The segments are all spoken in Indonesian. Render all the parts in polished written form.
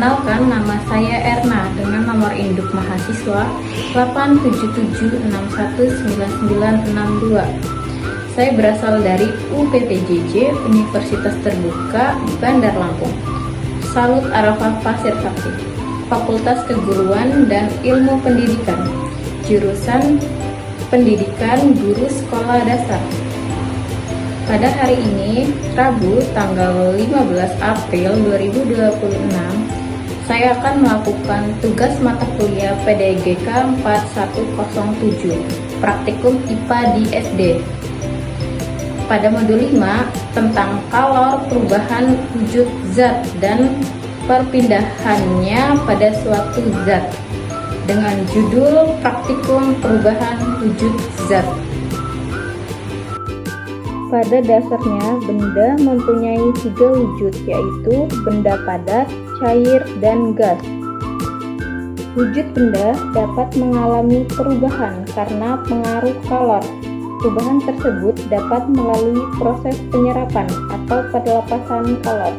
Perkenalkan, nama saya Erna dengan nomor induk mahasiswa 877619962. Saya berasal dari UPTJJ, Universitas Terbuka Bandar Lampung. Salut Arafah Pasir Sakti, Fakultas Keguruan dan Ilmu Pendidikan, jurusan Pendidikan Guru Sekolah Dasar. Pada hari ini, Rabu, tanggal 15 April 2026, saya akan melakukan tugas mata kuliah PDGK 4107, Praktikum IPA di SD. Pada modul 5, tentang kalor perubahan wujud zat dan perpindahannya pada suatu zat, dengan judul Praktikum Perubahan Wujud Zat. Pada dasarnya, benda mempunyai 3 wujud, yaitu benda padat, cair, dan gas. Wujud benda dapat mengalami perubahan karena pengaruh kalor. Perubahan tersebut dapat melalui proses penyerapan atau pelepasan kalor.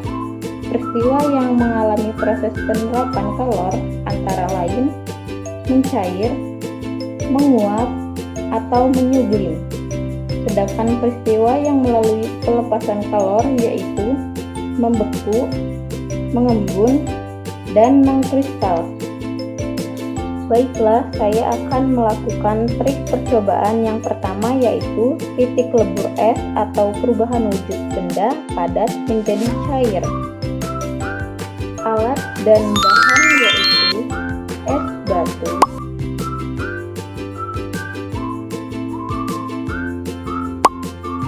Peristiwa yang mengalami proses penyerapan kalor antara lain mencair, menguap, atau menyublim. Sedangkan peristiwa yang melalui pelepasan kalor yaitu membeku, mengembun, dan mengkristal. Baiklah, saya akan melakukan trik percobaan yang pertama, yaitu titik lebur es atau perubahan wujud benda padat menjadi cair. Alat dan bahan yaitu es batu,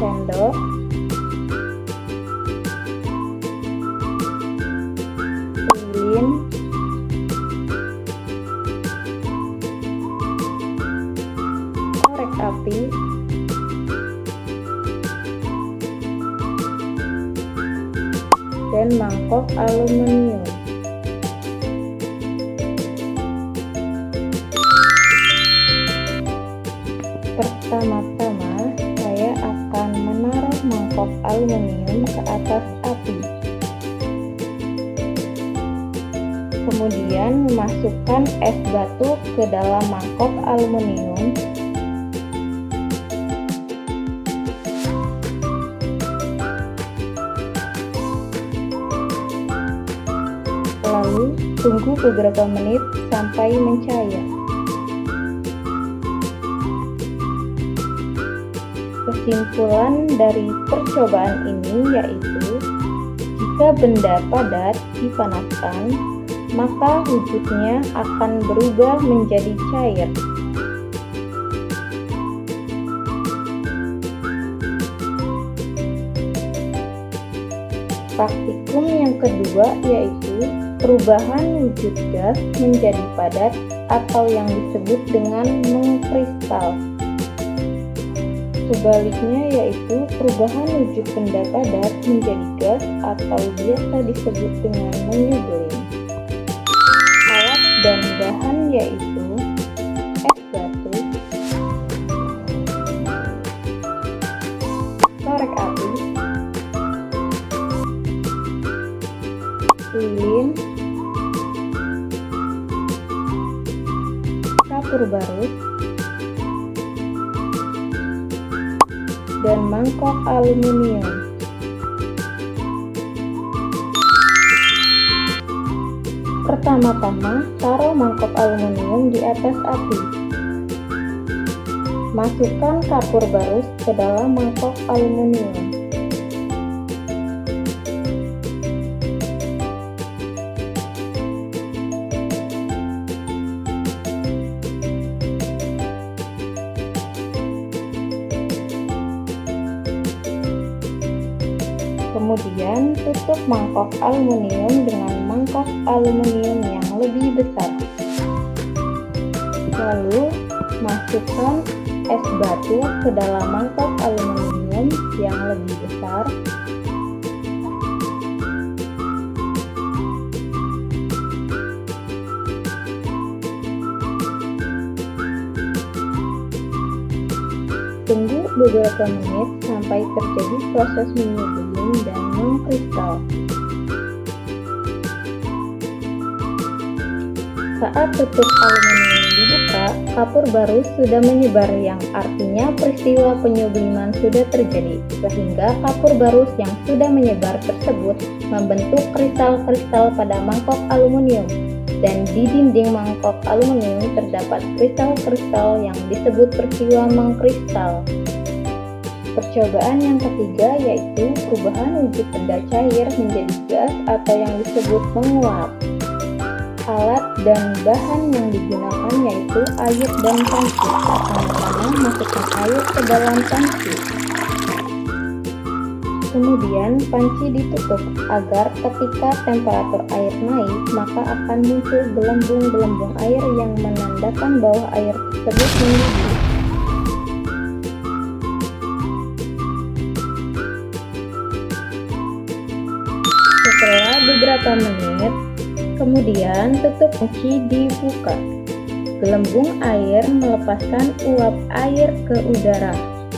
sendok, lilin, korek api, dan mangkok aluminium. Pertama-tama, saya akan menaruh mangkok aluminium ke atas api. Kemudian memasukkan es batu ke dalam mangkok aluminium. Lalu tunggu beberapa menit sampai mencair. Kesimpulan dari percobaan ini yaitu, jika benda padat dipanaskan, maka wujudnya akan berubah menjadi cair. Praktikum yang kedua yaitu perubahan wujud gas menjadi padat atau yang disebut dengan mengkristal. Sebaliknya yaitu perubahan wujud benda padat menjadi gas atau biasa disebut dengan menyublim. Alat dan bahan yaitu es batu, korek api, lilin, kapur barus, dan mangkok aluminium. Pertama-tama, taruh mangkok aluminium di atas api. Masukkan kapur barus ke dalam mangkok aluminium. Kemudian tutup mangkok aluminium dengan mangkok aluminium yang lebih besar. Lalu masukkan es batu ke dalam mangkok aluminium yang lebih besar. Tunggu beberapa menit sampai terjadi proses menyublim dan mengkristal. Saat tutup aluminium dibuka, kapur baru sudah menyebar yang artinya peristiwa penyubliman sudah terjadi, sehingga kapur barus yang sudah menyebar tersebut membentuk kristal-kristal pada mangkok aluminium, dan di dinding mangkok aluminium terdapat kristal-kristal yang disebut peristiwa mengkristal. Percobaan yang ketiga yaitu perubahan wujud benda cair menjadi gas atau yang disebut menguap. Alat dan bahan yang digunakan yaitu air dan panci. Pertama-tama masukkan air ke dalam panci. Kemudian panci ditutup agar ketika temperatur air naik maka akan muncul gelembung-gelembung air yang menandakan bahwa air tersebut mendidih. Setelah beberapa menit, kemudian tutup panci dibuka. Gelembung air melepaskan uap air ke udara.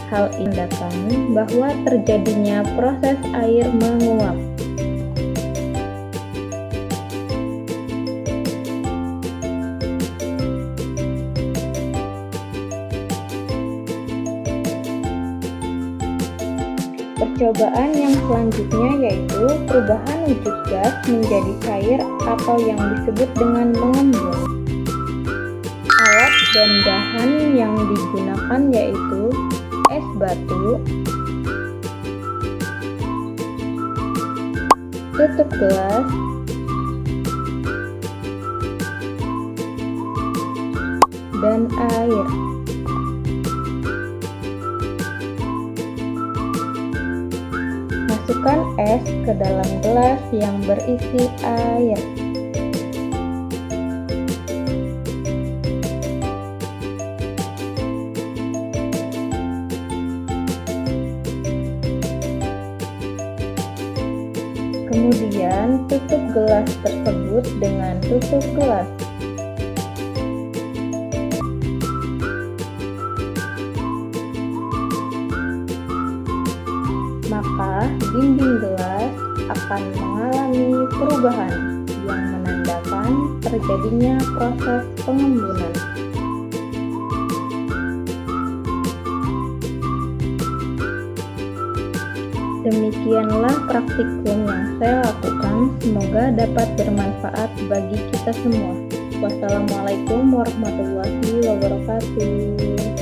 Hal ini menandakan bahwa terjadinya proses air menguap. Percobaan yang selanjutnya yaitu perubahan wujud gas menjadi cair atau yang disebut dengan mengembun. Alat dan bahan yang digunakan yaitu es batu, tutup gelas, dan air. Masukkan es ke dalam gelas yang berisi air. Kemudian tutup gelas tersebut dengan tutup gelas. Maka dinding gelas akan mengalami perubahan yang menandakan terjadinya proses pengembunan. Demikianlah praktikum yang saya lakukan, semoga dapat bermanfaat bagi kita semua. Wassalamualaikum warahmatullahi wabarakatuh.